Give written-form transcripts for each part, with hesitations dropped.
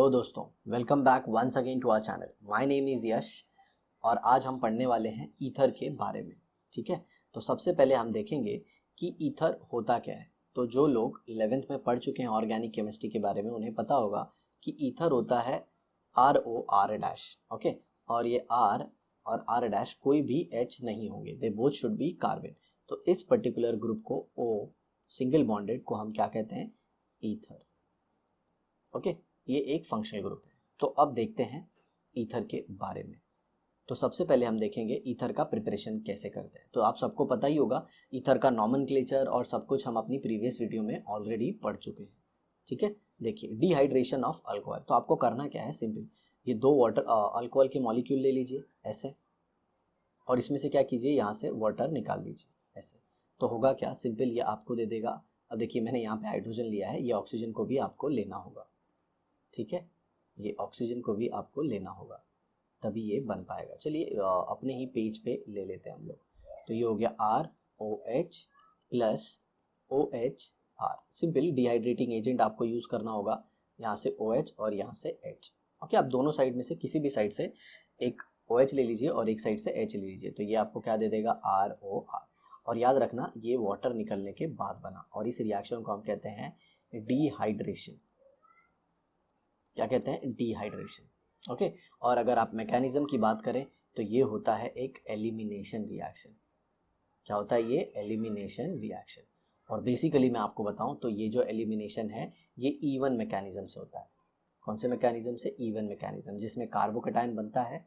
Hello दोस्तों, welcome back once again to our channel. My name is Yash और आज हम पढ़ने वाले हैं ईथर के बारे में। ठीक है, तो सबसे पहले हम देखेंगे कि ईथर होता क्या है। तो जो लोग 11th में पढ़ चुके हैं ऑर्गेनिक केमिस्ट्री के बारे में, उन्हें पता होगा कि ईथर होता है ROR-। ओके, और ये R और R- कोई भी H नहीं होंगे, they both should be carbon. तो इस पर्टिकुलर ग्रुप को O सिंगल बॉन्डेड को हम क्या कहते हैं? ईथर। ओके, ये एक फंक्शनल ग्रुप है। तो अब देखते हैं ईथर के बारे में। तो सबसे पहले हम देखेंगे ईथर का प्रिपरेशन कैसे करते हैं। तो आप सबको पता ही होगा ईथर का नॉमेनक्लेचर और सब कुछ हम अपनी प्रीवियस वीडियो में ऑलरेडी पढ़ चुके हैं। ठीक है, देखिए डिहाइड्रेशन ऑफ अल्कोहल। तो आपको करना क्या है, सिंपल, ये दो वाटर अल्कोहल के मॉलिक्यूल ले लीजिए ऐसे, और इसमें से क्या कीजिए, यहाँ से वाटर निकाल दीजिए ऐसे। तो होगा क्या, सिंपल, ये आपको दे देगा। अब देखिए मैंने यहाँ पे हाइड्रोजन लिया है, ये ऑक्सीजन को भी आपको लेना होगा। ठीक है, ये ऑक्सीजन को भी आपको लेना होगा, तभी ये बन पाएगा। चलिए अपने ही पेज पे ले लेते हैं हम लोग। तो ये हो गया ROH plus OHR। Simple dehydrating agent आपको यूज़ करना होगा, यहाँ से OH और यहाँ से H। ओके, आप दोनों साइड में से किसी भी साइड से एक OH ले लीजिए और एक साइड से H ले लीजिए। तो ये आपको क्या दे देगा, ROR। और याद रखना ये वाटर निकलने के बाद बना, और इस रिएक्शन को हम कहते हैं डिहाइड्रेशन। क्या कहते हैं? डिहाइड्रेशन। ओके, और अगर आप मैकेनिज्म की बात करें तो ये होता है एक एलिमिनेशन रिएक्शन। क्या होता है? ये एलिमिनेशन रिएक्शन। और बेसिकली मैं आपको बताऊं तो ये जो एलिमिनेशन है ये इवन मैकेनिज्म से होता है। कौन से मैकेनिज्म से? इवन मैकेनिज्म, जिसमें कार्बोकेटाइन बनता है।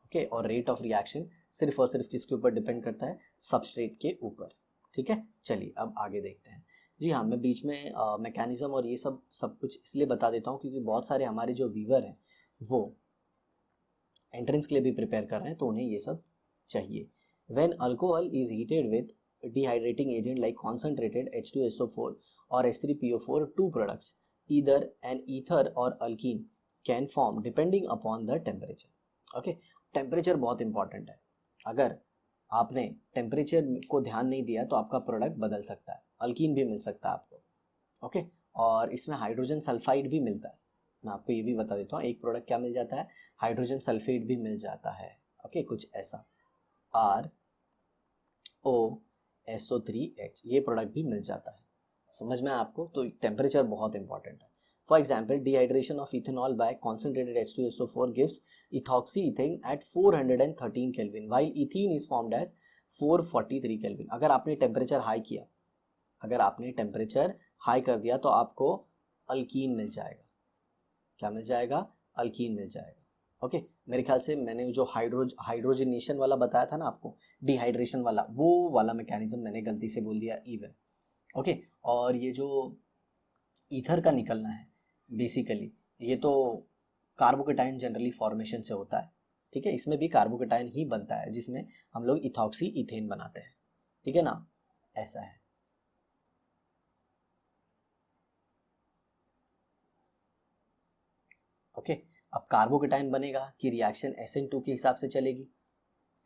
ओके, और रेट ऑफ रिएक्शन सिर्फ और सिर्फ किसके ऊपर डिपेंड करता है? सबस्ट्रेट के ऊपर। ठीक है, चलिए अब आगे देखते हैं। जी हाँ, मैं बीच में मैकेनिज्म और ये सब कुछ इसलिए बता देता हूँ क्योंकि बहुत सारे हमारे जो व्यूअर हैं वो एंट्रेंस के लिए भी प्रिपेयर कर रहे हैं, तो उन्हें ये सब चाहिए। When alcohol is heated with dehydrating agent like concentrated H2SO4 और H3PO4, two products either an ether और alkene can form depending upon the temperature. Okay, temperature बहुत इंपॉर्टेंट है। अगर आपने टेम्परेचर को ध्यान नहीं दिया तो आपका प्रोडक्ट बदल सकता है, अल्कीन भी मिल सकता है आपको। ओके, और इसमें हाइड्रोजन सल्फाइड भी मिलता है। मैं आपको ये भी बता देता हूँ, एक प्रोडक्ट क्या मिल जाता है, हाइड्रोजन सल्फेट भी मिल जाता है। ओके, कुछ ऐसा ROSO3H, ये प्रोडक्ट भी मिल जाता है। समझ में आपको? तो टेम्परेचर बहुत इंपॉर्टेंट है। For example, dehydration of ethanol by concentrated H2SO4 gives ethoxy ethane at 413 kelvin while ethene is formed as 443 kelvin. अगर आपने टेम्परेचर हाई किया, अगर आपने टेम्परेचर हाई कर दिया तो आपको अल्कीन मिल जाएगा। क्या मिल जाएगा? अल्कीन मिल जाएगा। ओके, मेरे ख्याल से मैंने जो हाइड्रोजनेशन वाला बताया था ना आपको, डिहाइड्रेशन वाला, वो वाला मैकेनिज्म मैंने गलती से बोल दिया इवन। ओके, और ये जो ईथर का निकलना है बेसिकली, ये तो कार्बोकेटाइन जनरली फॉर्मेशन से होता है। ठीक है, इसमें भी कार्बोकेटाइन ही बनता है जिसमें हम लोग इथॉक्सी इथेन बनाते हैं। ठीक है ना, ऐसा है। ओके, अब कार्बोकेटाइन बनेगा कि रिएक्शन SN2 के हिसाब से चलेगी,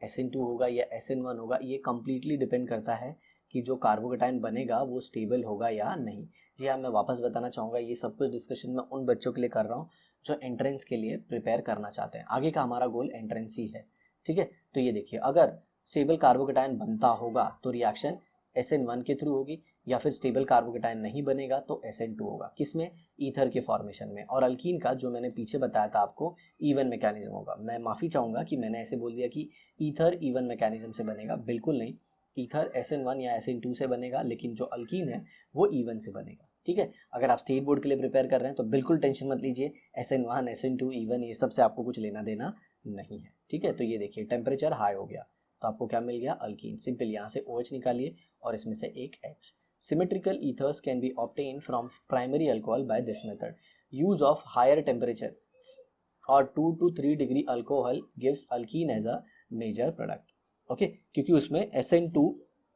SN2 होगा या SN1 होगा, ये कम्प्लीटली डिपेंड करता है कि जो कार्बोकेटाइन बनेगा वो स्टेबल होगा या नहीं। जी हाँ, मैं वापस बताना चाहूँगा, ये सब कुछ डिस्कशन मैं उन बच्चों के लिए कर रहा हूँ जो एंट्रेंस के लिए प्रिपेयर करना चाहते हैं। आगे का हमारा गोल एंट्रेंस ही है। ठीक है, तो ये देखिए, अगर स्टेबल कार्बोकेटाइन बनता होगा तो रिएक्शन SN1 के थ्रू होगी, या फिर स्टेबल कार्बोकेटाइन नहीं बनेगा तो SN2 होगा। किसमें? ईथर के फॉर्मेशन में। और अल्कीन का जो मैंने पीछे बताया था आपको, इवन मैकेनिज्म होगा। मैं माफ़ी चाहूँगा कि मैंने ऐसे बोल दिया कि ईथर इवन मैकेनिज्म से बनेगा, बिल्कुल नहीं। ईथर SN1 या SN2 से बनेगा, लेकिन जो अल्कीन है वो इवन से बनेगा। ठीक है, अगर आप स्टेट बोर्ड के लिए प्रिपेयर कर रहे हैं तो बिल्कुल टेंशन मत लीजिए, SN1 SN2 इवन ये सब से आपको कुछ लेना देना नहीं है। ठीक है, तो ये देखिए टेम्परेचर हाई हो गया तो आपको क्या मिल गया? अल्कीन। सिंपल, यहाँ से OH निकालिए और इसमें से एक H। Symmetrical ethers can be obtained from primary alcohol by this method. Use of higher temperature और 2 to 3 degree alcohol gives alkene as a major product. Okay, क्योंकि उसमें SN2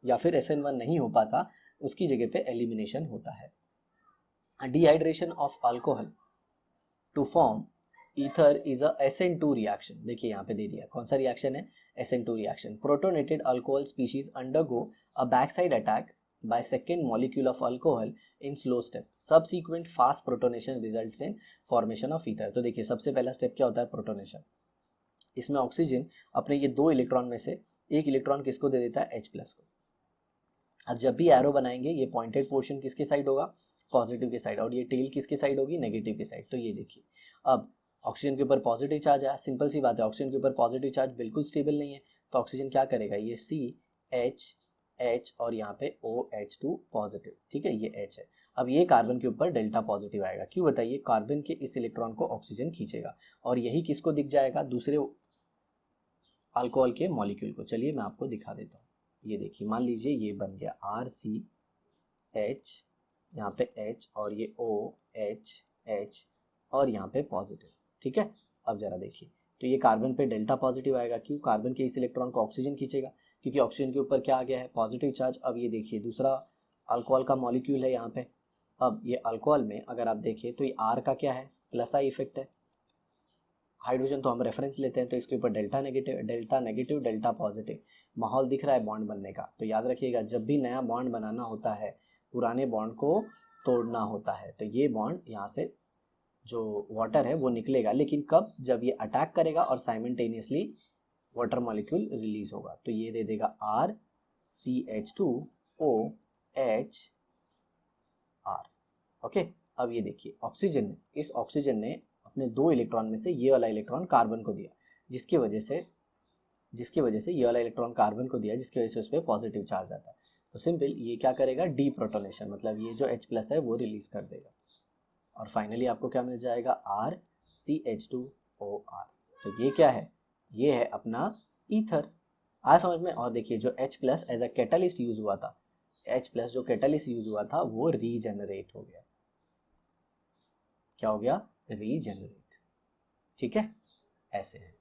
या फिर SN1 नहीं हो पाता, उसकी जगह पे एलिमिनेशन होता है। Dehydration of alcohol to form ether is a SN2 reaction. देखिए यहाँ पे दे दिया, कौन सा रिएक्शन है? SN2 reaction. Protonated alcohol species undergo a back side attack by second molecule of alcohol in slow step. Subsequent fast protonation results in formation of ether. तो देखिए सबसे पहला स्टेप क्या होता है, प्रोटोनेशन। इसमें ऑक्सीजन अपने ये 2 इलेक्ट्रॉन में से एक इलेक्ट्रॉन किसको दे देता है, H+ को। अब जब भी एरो बनाएंगे ये पॉइंटेड पोर्शन किसके साइड होगा, पॉजिटिव के साइड, और ये टेल किसके साइड होगी, नेगेटिव के साइड। तो ये देखिए अब ऑक्सीजन के ऊपर पॉजिटिव चार्ज आया, सिंपल सी बात है, ऑक्सीजन के ऊपर पॉजिटिव चार्ज बिल्कुल स्टेबल नहीं है, तो ऑक्सीजन क्या करेगा, ये CH और यहाँ पे OH2 पॉजिटिव, ठीक है, ये H है। अब ये कार्बन के ऊपर डेल्टा पॉजिटिव आएगा, क्यों बताइए, कार्बन के इस इलेक्ट्रॉन को ऑक्सीजन खींचेगा और यही किसको दिख जाएगा, दूसरे अल्कोहल के मॉलिक्यूल को। चलिए मैं आपको दिखा देता हूँ। ये देखिए मान लीजिए ये बन गया RCH, यहाँ पे H और ये OH और यहाँ पे पॉजिटिव, ठीक है। अब जरा देखिए, तो ये कार्बन पे डेल्टा पॉजिटिव आएगा, क्यों, कार्बन के इस इलेक्ट्रॉन को ऑक्सीजन खींचेगा, क्योंकि ऑक्सीजन के ऊपर क्या आ गया है, पॉजिटिव चार्ज। अब ये देखिए दूसरा अल्कोहल का मॉलिक्यूल है यहाँ पे। अब ये अल्कोहल में अगर आप देखें तो ये R का क्या है, +I इफेक्ट है। हाइड्रोजन तो हम रेफरेंस लेते हैं, तो इसके ऊपर डेल्टा नेगेटिव डेल्टा पॉजिटिव, माहौल दिख रहा है बॉन्ड बनने का। तो याद रखिएगा जब भी नया बॉन्ड बनाना होता है पुराने बॉन्ड को तोड़ना होता है। तो ये बॉन्ड यहाँ से जो वाटर है वो निकलेगा, लेकिन कब, जब ये अटैक करेगा और साइमल्टेनियसली वाटर मॉलिक्यूल रिलीज होगा। तो ये दे देगा RCH2OH R, ओके। अब ये देखिए ऑक्सीजन, इस ऑक्सीजन ने अपने 2 इलेक्ट्रॉन में से ये वाला इलेक्ट्रॉन कार्बन को दिया, जिसकी वजह से ये वाला इलेक्ट्रॉन कार्बन को दिया, जिसकी वजह से उस पर पॉजिटिव चार्ज आता है। तो सिंपल ये क्या करेगा, डी प्रोटोनेशन, मतलब ये जो H+ है वो रिलीज कर देगा और फाइनली आपको क्या मिल जाएगा, RCH2OR। तो ये क्या है, ये है अपना ईथर। आया समझ में। और देखिए जो H+ as a catalyst use हुआ था, H+ जो कैटालिस्ट यूज हुआ था वो रीजनरेट हो गया। क्या हो गया, रीजनरेट, ठीक है, ऐसे है।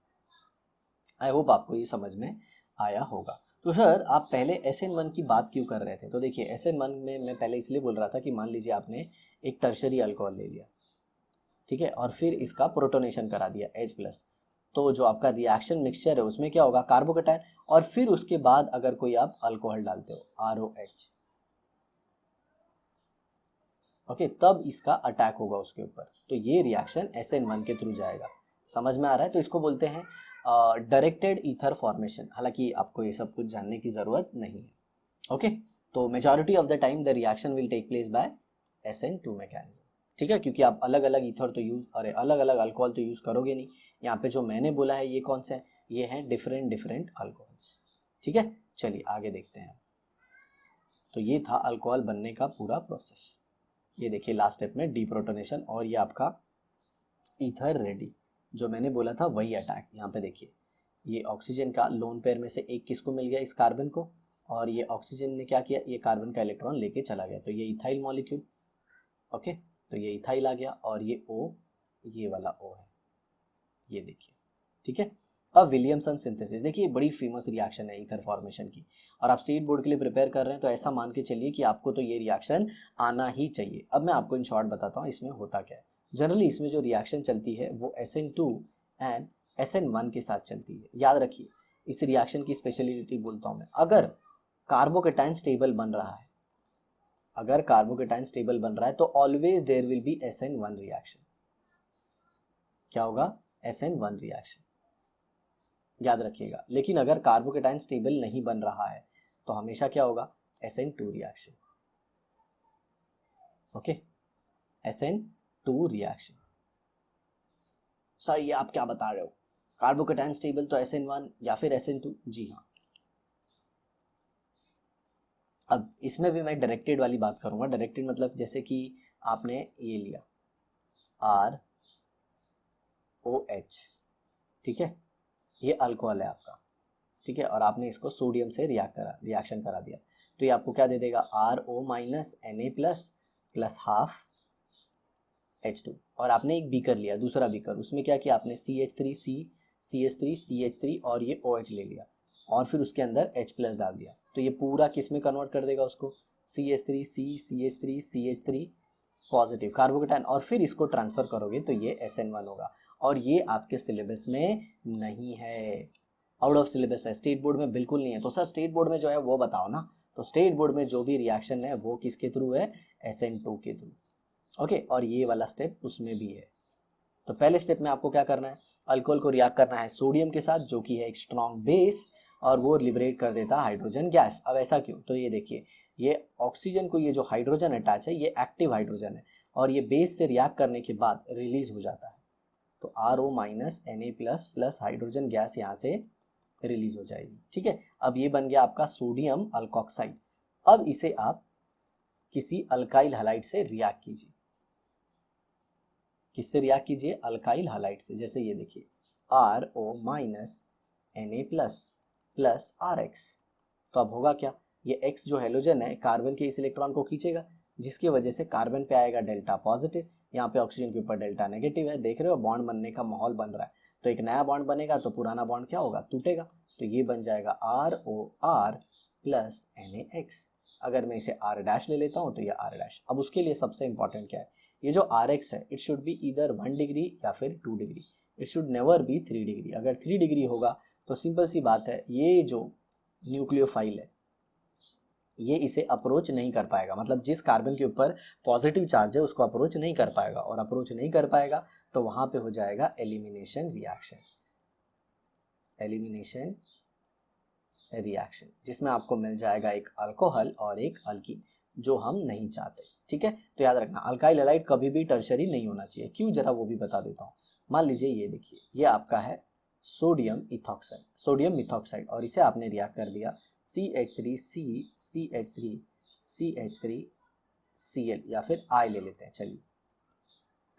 आई होप आपको ये समझ में आया होगा। तो सर आप पहले SN1 की बात क्यों कर रहे थे, तो देखिए SN1 में मैं पहले इसलिए बोल रहा था कि मान लीजिए आपने एक टर्शरी अल्कोहल ले लिया, ठीक है, और फिर इसका प्रोटोनेशन करा दिया H+, तो जो आपका रिएक्शन मिक्सचर है उसमें क्या होगा, कार्बोकेटायन, और फिर उसके बाद अगर कोई आप अल्कोहल डालते हो ROH, ओके, तब इसका अटैक होगा उसके ऊपर। तो ये रिएक्शन SN1 के थ्रू जाएगा। समझ में आ रहा है। तो इसको बोलते हैं डायरेक्टेड ईथर फॉर्मेशन। हालांकि आपको ये सब कुछ जानने की ज़रूरत नहीं है, ओके। तो majority of the time the reaction will take place by SN2 mechanism, ठीक है, क्योंकि आप अलग अलग ईथर तो यूज़, अरे अलग अलग अल्कोहल तो यूज़ करोगे नहीं। यहाँ पे जो मैंने बोला है ये कौन से हैं, ये हैं डिफरेंट अल्कोहल्स, ठीक है। चलिए आगे देखते हैं। तो ये था अल्कोहल बनने का पूरा प्रोसेस। ये देखिए लास्ट स्टेप में डीप्रोटोनेशन, और ये आपका ईथर रेडी। जो मैंने बोला था वही अटैक। यहाँ पे देखिए ये ऑक्सीजन का लोन पेयर में से एक किसको मिल गया, इस कार्बन को, और ये ऑक्सीजन ने क्या किया, ये कार्बन का इलेक्ट्रॉन लेके चला गया। तो ये इथाइल मॉलिक्यूल, ओके, तो ये इथाइल आ गया, और ये O, ये वाला O है, ये देखिए, ठीक है। अब विलियमसन सिंथेसिस, देखिए बड़ी फेमस रिएक्शन है ईथर फॉर्मेशन की, और आप स्टेट बोर्ड के लिए प्रिपेयर कर रहे हैं तो ऐसा मान के चलिए कि आपको तो ये रिएक्शन आना ही चाहिए। अब मैं आपको इन शॉर्ट बताता हूँ इसमें होता क्या है। जनरली इसमें जो रिएक्शन चलती है वो SN2 एंड SN1 के साथ चलती है। याद रखिए इस रिएक्शन की स्पेशलिटी बोलता हूँ मैं, अगर कार्बोकेटायन स्टेबल बन रहा है, अगर कार्बोकेटायन स्टेबल बन रहा है तो always there will be SN1 reaction. क्या होगा, SN1 रिएक्शन, याद रखिएगा। लेकिन अगर कार्बोकेटायन स्टेबल नहीं बन रहा है तो हमेशा क्या होगा, SN2 reaction, okay, SN2 reaction. Sir ये आप क्या बता रहे हो, कार्बोकेटायन स्टेबल तो SN1 या फिर SN2? जी हाँ। अब इसमें भी मैं डायरेक्टेड वाली बात करूंगा। डायरेक्टेड मतलब जैसे कि आपने ये लिया ROH, ठीक है, ये अल्कोहल है आपका, ठीक है, और आपने इसको सोडियम से रिएक्शन करा दिया, तो ये आपको क्या दे देगा, RO- Na+ + ½ H2। और आपने एक बीकर लिया, दूसरा बीकर, उसमें क्या किया आपने, CH3 और ये OH ले लिया, और फिर उसके अंदर H+ डाल दिया। तो ये पूरा किस में कन्वर्ट कर देगा उसको, CH3 पॉजिटिव कार्बोकेटायन, और फिर इसको ट्रांसफर करोगे तो ये SN1 होगा। और ये आपके सिलेबस में नहीं है, आउट ऑफ सिलेबस है, स्टेट बोर्ड में बिल्कुल नहीं है। तो सर स्टेट बोर्ड में जो है वो बताओ ना। तो स्टेट बोर्ड में जो भी रिएक्शन है वो किसके थ्रू है, SN2 के थ्रू। ओके, और ये वाला स्टेप उसमें भी है। तो पहले स्टेप में आपको क्या करना है, अल्कोहल को रिएक्ट करना है सोडियम के साथ जो कि है एक स्ट्रॉन्ग बेस, और वो लिबरेट कर देता है हाइड्रोजन गैस। अब ऐसा क्यों, तो ये देखिए, ये ऑक्सीजन को ये जो हाइड्रोजन अटैच है ये एक्टिव हाइड्रोजन है, और ये बेस से रिएक्ट करने के बाद रिलीज हो जाता है। तो RO minus Na plus plus hydrogen gas यहाँ से रिलीज हो जाएगी। ठीक है, अब ये बन गया आपका सोडियम अल्कोक्साइड। अब इसे आप किसी अल्काइल हैलाइड से रिएक्ट कीजिए। किससे रिएक्ट कीजिए, अल्काइल हैलाइड से। जैसे ये देखिए RO minus Na plus plus RX। तो अब होगा क्या, ये X जो हेलोजन है कार्बन के इस इलेक्ट्रॉन को खींचेगा, जिसकी वजह से कार्बन पे आएगा डेल्टा पॉजिटिव, यहाँ पे ऑक्सीजन के ऊपर डेल्टा नेगेटिव है। देख रहे हो बॉन्ड बनने का माहौल बन रहा है। तो एक नया बॉन्ड बनेगा तो पुराना बॉन्ड क्या होगा, टूटेगा। तो ये बन जाएगा ROR प्लस NaX। अगर मैं इसे R डैश ले लेता हूँ तो ये R डैश। अब उसके लिए सबसे इंपॉर्टेंट क्या है, ये जो RX है इट शुड बी इधर 1 डिग्री या फिर 2 degree, it should never be 3 degree. अगर 3 डिग्री होगा तो सिंपल सी बात है, ये जो न्यूक्लियोफाइल है ये इसे अप्रोच नहीं कर पाएगा, मतलब जिस कार्बन के ऊपर पॉजिटिव चार्ज है उसको अप्रोच नहीं कर पाएगा, और अप्रोच नहीं कर पाएगा तो वहां पे हो जाएगा एलिमिनेशन रिएक्शन। एलिमिनेशन रिएक्शन जिसमें आपको मिल जाएगा एक अल्कोहल और एक अल्कीन, जो हम नहीं चाहते। ठीक है, तो याद रखना अल्काइल हैलाइड कभी भी टर्शरी नहीं होना चाहिए। क्यों, जरा वो भी बता देता हूँ। मान लीजिए ये देखिए, ये आपका है सोडियम इथॉक्साइड, सोडियम मिथॉक्साइड, और इसे आपने रिएक्ट कर दिया CH3C CH3 CH3 Cl, या फिर I ले लेते हैं चलिए,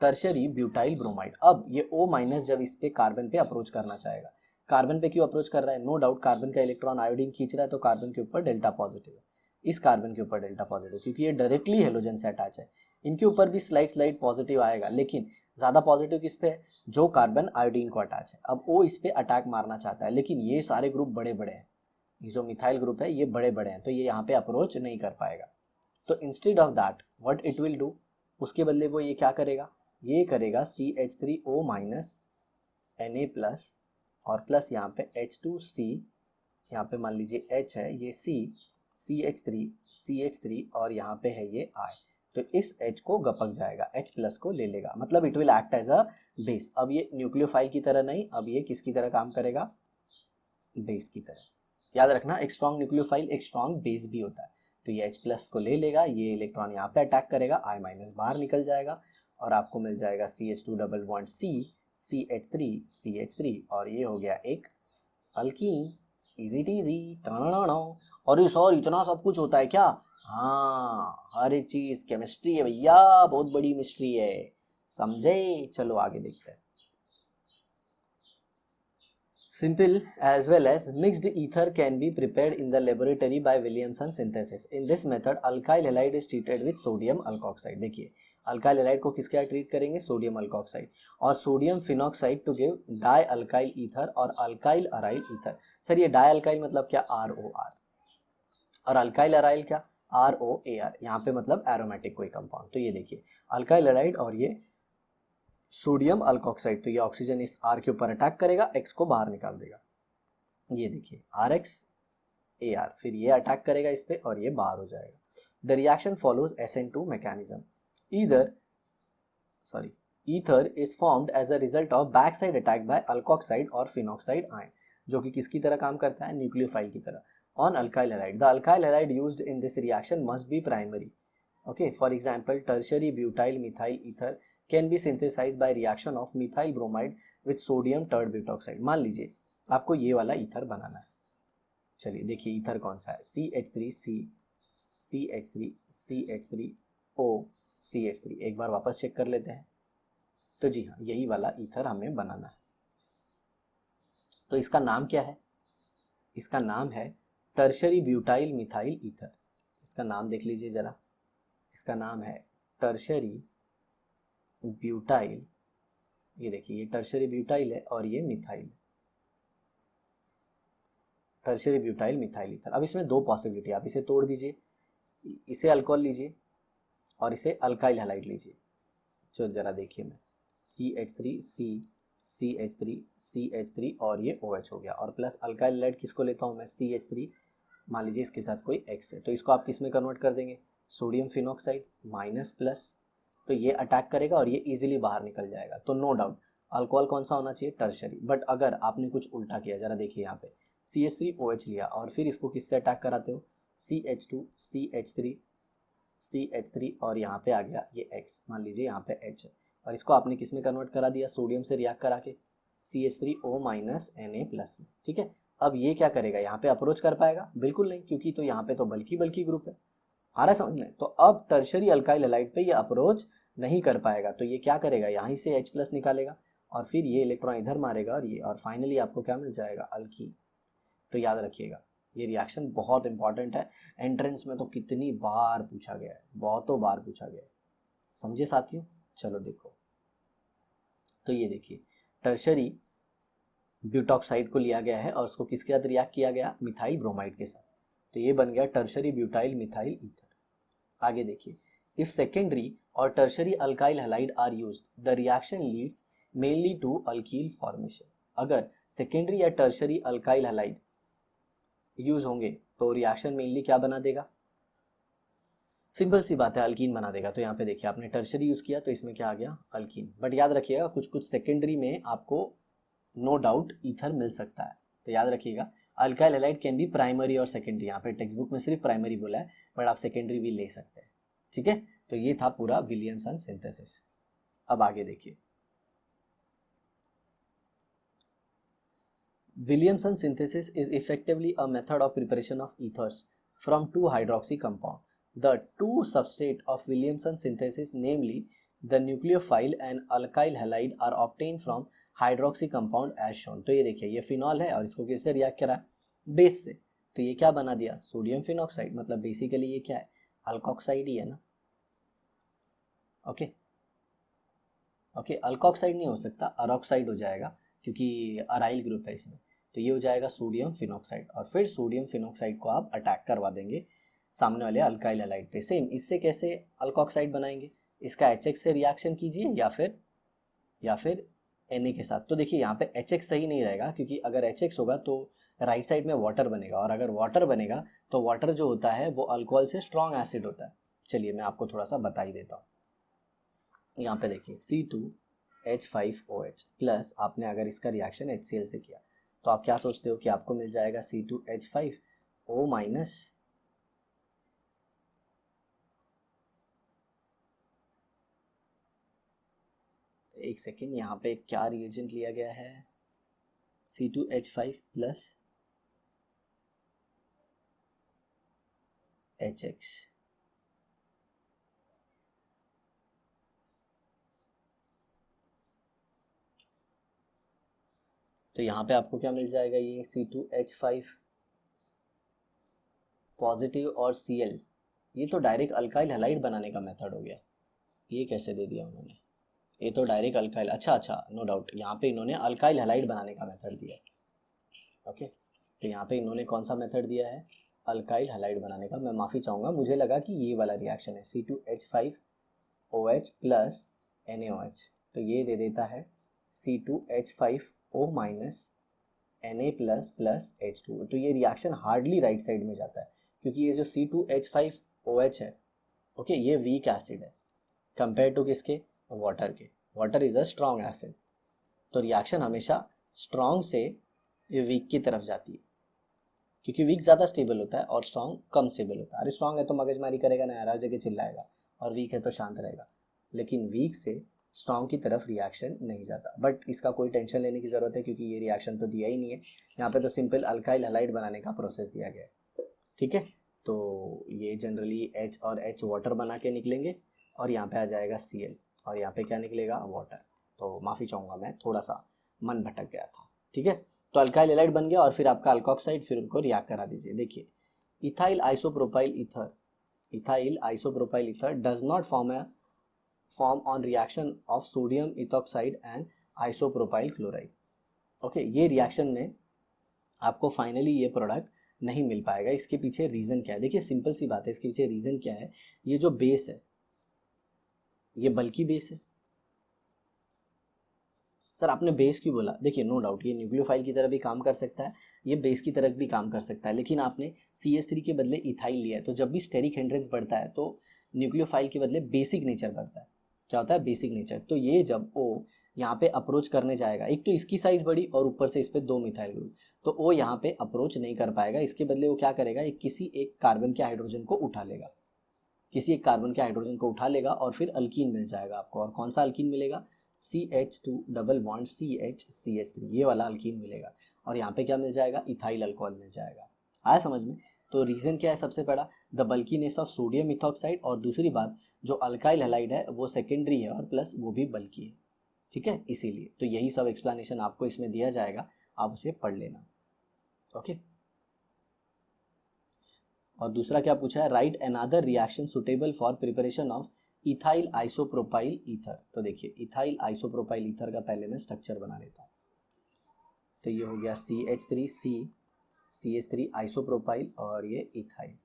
टर्शरी ब्यूटाइल ब्रोमाइड। अब ये O माइनस जब इस पे कार्बन पे अप्रोच करना चाहेगा, कार्बन पे क्यों अप्रोच कर रहा है, नो डाउट कार्बन का इलेक्ट्रॉन आयोडीन खींच रहा है तो कार्बन के ऊपर डेल्टा पॉजिटिव है, इस कार्बन के ऊपर डेल्टा पॉजिटिव, क्योंकि ये डायरेक्टली हेलोजन से अटैच है। इनके ऊपर भी स्लाइड पॉजिटिव आएगा, लेकिन ज्यादा पॉजिटिव किस पे है, जो कार्बन आयोडीन को अटैच है। अब वो इस पे अटैक मारना चाहता है, लेकिन ये सारे ग्रुप बड़े बड़े हैं, ये जो मिथाइल ग्रुप है ये बड़े बड़े हैं, तो ये यहाँ पे अप्रोच नहीं कर पाएगा। तो instead of that what it will do, उसके बदले वो ये क्या करेगा, ये करेगा CH3O माइनस Na प्लस और प्लस यहाँ पे H2C, यहाँ पे मान लीजिए H है, ये C CH3 और यहाँ पे है ये I। तो इस H को गपक जाएगा, H प्लस को ले लेगा, मतलब it will act as a base. अब ये न्यूक्लियोफाइल की तरह नहीं, अब ये किसकी तरह काम करेगा, बेस की तरह। याद रखना एक स्ट्रॉन्ग न्यूक्लियोफाइल एक स्ट्रॉन्ग बेस भी होता है। तो ये H प्लस को ले लेगा, ये इलेक्ट्रॉन यहाँ पे अटैक करेगा, I माइनस बाहर निकल जाएगा, और आपको मिल जाएगा CH2 double bond C CH3 और ये हो गया एक अल्कीन। Easy TG. और ये सर इतना सब कुछ होता है क्या, हाँ हर एक चीज केमिस्ट्री है भैया, बहुत बड़ी मिस्ट्री है, समझे। चलो आगे देखते हैं। Simple as well as mixed ether can be prepared in the laboratory by Williamson synthesis. In this method, alkyl halide is treated with sodium alkoxide. देखिए अल्काइल हैलाइड को किसके साथ ट्रीट करेंगे, सोडियम अल्कोक्साइड और sodium phenoxide to give di alkyl ether और alkyl aryl ether. Sir ये di alkyl मतलब क्या, ROR, और अल्काइल अराइल क्या, ROAR। यहाँ पे मतलब एरोमेटिक कोई कंपाउंड। तो ये देखिए अल्काइल हैलाइड और ये सोडियम अल्कोक्साइड, तो ये ऑक्सीजन इस R के ऊपर अटैक करेगा, X को बाहर निकाल देगा। ये देखिए RX AR, फिर ये अटैक करेगा इस पे और ये बाहर हो जाएगा। The reaction follows SN2 mechanism. ether is formed as a result of backside attack by alkoxide और phenoxide ion, जो कि किसकी तरह काम करता है, न्यूक्लियोफाइल की तरह, on alkyl halide. The alkyl halide used in this reaction must be primary. Okay, for example, tertiary butyl methyl ether can be synthesized by reaction of methyl bromide with sodium tert-butoxide. मान लीजिए आपको ये वाला ether बनाना है। चलिए देखिए ether कौन सा है, CH3C CH3O CH3। एक बार वापस चेक कर लेते हैं। तो जी हाँ यही वाला ईथर हमें बनाना है। तो इसका नाम क्या है, इसका नाम है टर्शरी ब्यूटाइल मिथाइल ईथर। इसका नाम देख लीजिए जरा, इसका नाम है टर्शरी ब्यूटाइल। ये देखिए ये टर्शरी ब्यूटाइल है और ये methyl, tertiary butyl methyl ether. अब इसमें दो पॉसिबिलिटी, आप इसे तोड़ दीजिए, इसे अल्कोहल लीजिए और इसे अल्काइल हैलाइड लीजिए। जो जरा देखिए मैं CH3C CH3 और ये OH हो गया, और प्लस अल्काइल हैलाइड किसको लेता हूँ मैं, CH3, मान लीजिए इसके साथ कोई X है, तो इसको आप किस में कन्वर्ट कर देंगे, सोडियम फिनॉक्साइड माइनस प्लस, तो ये अटैक करेगा और ये इजीली बाहर निकल जाएगा। तो नो डाउट अल्कोहल कौन सा होना चाहिए, टर्शरी। बट अगर आपने कुछ उल्टा किया, जरा देखिए यहाँ पे CH3OH लिया और फिर इसको किससे अटैक कराते हो, CH2CH3 और यहाँ पे आ गया ये X, मान लीजिए यहाँ पे H है, और इसको आपने किस में कन्वर्ट करा दिया, सोडियम से रिएक्ट करा के CH3O माइनस Na प्लस में। ठीक है, अब ये क्या करेगा, यहाँ पे अप्रोच कर पाएगा, बिल्कुल नहीं, क्योंकि तो यहाँ पे तो बल्कि ग्रुप है, आ रहा है समझ में। तो अब टर्शरी अल्काइल हैलाइड पे ये अप्रोच नहीं कर पाएगा, तो ये क्या करेगा, यहाँ से H प्लस निकालेगा और फिर ये इलेक्ट्रॉन इधर मारेगा और ये, और फाइनली आपको क्या मिल जाएगा, अल्कीन। तो याद रखिएगा ये रिएक्शन बहुत इंपॉर्टेंट है, एंट्रेंस में तो कितनी बार पूछा गया है, बहुतों बार पूछा गया है, समझे साथियों। चलो देखो, तो ये देखिए टर्शरी ब्यूटॉक्साइड को लिया गया है और उसको किसके साथ रिएक्ट किया गया, मिथाइल ब्रोमाइड के साथ, तो ये बन गया टर्शरी ब्यूटाइल मिथाइल ईथर। आगे देखिए, इफ सेकेंडरी और tertiary alkyl halide are used the reaction leads mainly to अल्कील फॉर्मेशन। अगर सेकेंडरी या टर्शरी अल्काइल हैलाइड यूज होंगे तो रिएक्शन मेनली क्या बना देगा, सिंपल सी बात है, अल्कीन बना देगा। तो यहाँ पे देखिए आपने टर्शरी यूज किया तो इसमें क्या आ गया, अल्कीन। बट याद रखिएगा कुछ सेकेंडरी में आपको नो डाउट ईथर मिल सकता है, तो याद रखिएगा alkyl halide can be primary और सेकेंडरी, यहाँ पे टेक्स्ट बुक में सिर्फ प्राइमरी बोला है, बट आप सेकेंडरी भी ले सकते हैं। ठीक है, तो ये था पूरा विलियमसन सिंथेसिस। अब आगे देखिए, Williamson synthesis is effectively a method of preparation of ethers from two hydroxy compound. The two substrate of Williamson synthesis, namely the nucleophile and alkyl halide, are obtained from hydroxy compound as shown. तो ये देखिए ये phenol है और इसको किससे react करा, base से, तो ये क्या बना दिया, सोडियम फिनॉक्साइड, मतलब बेसिकली ये क्या है, अल्कोक्साइड ही है ना। ओके ओके, अल्कोक्साइड नहीं हो सकता, अरोक्साइड हो जाएगा क्योंकि अराइल ग्रुप है इसमें, तो ये हो जाएगा सोडियम फिनॉक्साइड, और फिर सोडियम फिनॉक्साइड को आप अटैक करवा देंगे सामने वाले अल्काइल हैलाइड पे। सेम इससे कैसे अल्कोक्साइड बनाएंगे, इसका HX से रिएक्शन कीजिए या फिर Na के साथ। तो देखिए यहाँ पे HX सही नहीं रहेगा, क्योंकि अगर HX होगा तो राइट साइड में वाटर बनेगा, और अगर वाटर बनेगा तो वाटर जो होता है वो अल्कोहल से स्ट्रॉन्ग एसिड होता है। चलिए मैं आपको थोड़ा सा बता ही देता हूँ। यहाँ पे देखिए C2H5OH प्लस, आपने अगर इसका रिएक्शन HCl से किया तो आप क्या सोचते हो कि आपको मिल जाएगा C2H5O माइनस, एक सेकेंड, यहाँ पे क्या रिएजेंट लिया गया है, C2H5 प्लस HX, तो यहाँ पे आपको क्या मिल जाएगा, ये C2H5 पॉजिटिव और Cl, ये तो डायरेक्ट अल्काइल हैलाइड बनाने का मेथड हो गया। ये कैसे दे दिया उन्होंने, ये तो डायरेक्ट अल्काइल, अच्छा नो डाउट यहाँ पे इन्होंने अल्काइल हैलाइड बनाने का मेथड दिया है। ओके, तो यहाँ पे इन्होंने कौन सा मेथड दिया है, अल्काइल हैलाइड बनाने का। मैं माफ़ी चाहूँगा, मुझे लगा कि ये वाला रिएक्शन है C2H5OH प्लस NaOH, तो ये दे देता है C2H5O minus Na plus plus H2। तो ये रिएक्शन हार्डली राइट साइड में जाता है, क्योंकि ये जो C2H5OH है, ओके, ये वीक एसिड है कंपेयर टू किसके, वाटर के। Water is a strong acid, तो रिएक्शन हमेशा स्ट्रॉन्ग से ये वीक की तरफ जाती है, क्योंकि वीक ज़्यादा स्टेबल होता है और स्ट्रॉन्ग कम स्टेबल होता है। अरे स्ट्रॉन्ग है तो मगजमारी करेगा ना, हर जगह चिल्लाएगा, और वीक है तो शांत रहेगा, लेकिन वीक से स्ट्रॉन्ग की तरफ रिएक्शन नहीं जाता। बट इसका कोई टेंशन लेने की ज़रूरत है, क्योंकि ये रिएक्शन तो दिया ही नहीं है, यहाँ पे तो सिंपल अल्काइल हैलाइड बनाने का प्रोसेस दिया गया है। ठीक है, तो ये जनरली H और H वाटर बना के निकलेंगे, और यहाँ पे आ जाएगा Cl, और यहाँ पे क्या निकलेगा, वाटर। तो माफ़ी चाहूँगा, मैं थोड़ा सा मन भटक गया था। ठीक है, तो अल्काइल हैलाइड बन गया और फिर आपका अल्कोक्साइड, फिर उनको रिएक्ट करा दीजिए। देखिए ethyl isopropyl ether does not form on reaction of sodium ethoxide and isopropyl chloride. Okay, ये रिएक्शन में आपको फाइनली ये प्रोडक्ट नहीं मिल पाएगा। इसके पीछे रीज़न क्या है, देखिए सिंपल सी बात है, इसके पीछे रीज़न क्या है, ये जो बेस है ये बल्कि बेस है, सर आपने बेस क्यों बोला? देखिए नो डाउट ये न्यूक्लियोफाइल की तरह भी काम कर सकता है, ये बेस की तरह भी काम कर सकता है, लेकिन आपने CH3 के बदले इथाइल लिया है, तो जब भी स्टेरिक हिंड्रेंस बढ़ता है तो न्यूक्लियोफाइल के बदले बेसिक नेचर बढ़ता है। क्या होता है? Basic nature. तो ये जब ओ यहाँ पे अप्रोच करने जाएगा, एक तो इसकी साइज बड़ी और ऊपर से इस पर 2 मिथाइल ग्रुप, तो ओ यहाँ पे अप्रोच नहीं कर पाएगा। इसके बदले वो क्या करेगा, एक किसी एक कार्बन के हाइड्रोजन को उठा लेगा, किसी एक कार्बन के हाइड्रोजन को उठा लेगा और फिर अल्कीन मिल जाएगा आपको। और कौन सा अल्कीन मिलेगा? CH2 डबल बॉन्ड CH3, ये वाला अल्कीन मिलेगा। और यहाँ पे क्या मिल जाएगा? इथाइल अल्कोहल मिल जाएगा। आया समझ में? तो रीज़न क्या है? सबसे बड़ा the bulkiness of sodium ethoxide, और दूसरी बात जो अल्काइल हैलाइड है वो सेकेंडरी है और प्लस वो भी बल्की है। ठीक है, इसीलिए तो यही सब एक्सप्लेनेशन आपको इसमें दिया जाएगा, आप उसे पढ़ लेना। ओके। और दूसरा क्या पूछा है? Right another reaction suitable for preparation of ethyl isopropyl ether. तो देखिए इथाइल आइसोप्रोपाइल ईथर का पहले मैं स्ट्रक्चर बना लेता हूँ। तो ये हो गया CH3 आइसोप्रोपाइल और ये इथाइल,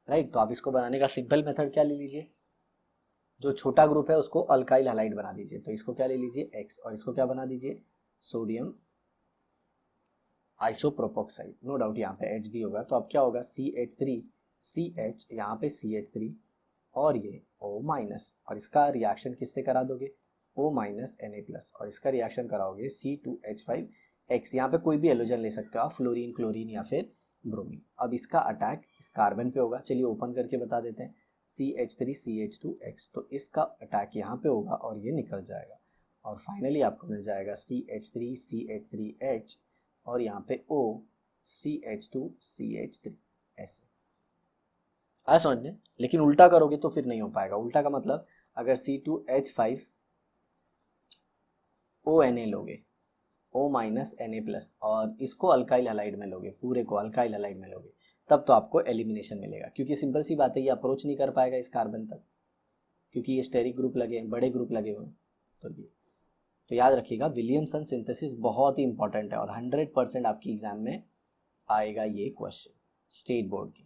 राइट। तो आप इसको बनाने का सिंपल मेथड क्या ले लीजिए, जो छोटा ग्रुप है उसको अल्काइल हैलाइड बना दीजिए। तो इसको क्या ले लीजिए? X, और इसको क्या बना दीजिए? सोडियम आइसोप्रोपोक्साइड। नो डाउट यहाँ पे H भी होगा, तो अब क्या होगा? CH3CH, यहाँ पे CH3 और ये O माइनस, और इसका रिएक्शन किससे करा दोगे? O माइनस Na+, और इसका रिएक्शन कराओगे C2H5X। यहाँ पे कोई भी हेलोजन ले सकते हो आप, फ्लोरीन, क्लोरीन या फिर ब्रोमीन। अब इसका अटैक इस कार्बन पे होगा, चलिए ओपन करके बता देते हैं। CH3CH2X, तो इसका अटैक यहाँ पे होगा और ये निकल जाएगा, और फाइनली आपको मिल जाएगा CH3CH3H और यहाँ पे O CH2CH3, ऐसे। आ समझ में? लेकिन उल्टा करोगे तो फिर नहीं हो पाएगा। उल्टा का मतलब अगर C2H5ONa लोगे, O माइनस Na+, और इसको अल्काइल हैलाइड में लोगे, पूरे को अल्काइल हैलाइड में लोगे, तब तो आपको एलिमिनेशन मिलेगा, क्योंकि सिंपल सी बात है ये अप्रोच नहीं कर पाएगा इस कार्बन तक, क्योंकि ये स्टेरिक ग्रुप लगे हैं, बड़े ग्रुप लगे हुए हैं। तो याद रखिएगा विलियमसन सिंथेसिस बहुत ही इंपॉर्टेंट है और 100% आपकी एग्जाम में आएगा ये क्वेश्चन, स्टेट बोर्ड की।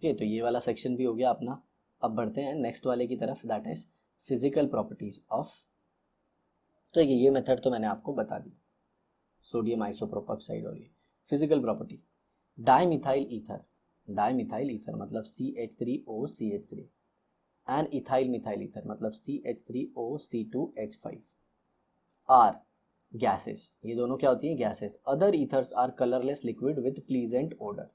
ओके, तो ये वाला सेक्शन भी हो गया अपना। अब बढ़ते हैं नेक्स्ट वाले की तरफ, that is physical properties of. तो ये मेथड तो मैंने आपको बता दी, सोडियम आइसोप्रोपोक्साइड। और ये फिजिकल प्रॉपर्टी, डाइमिथाइल ईथर मतलब CH3OCH3, and ethyl methyl ether मतलब CH3OC2H5 आर गैसेस। ये दोनों क्या होती हैं? Gases. Other ethers are colourless liquid with pleasant odour.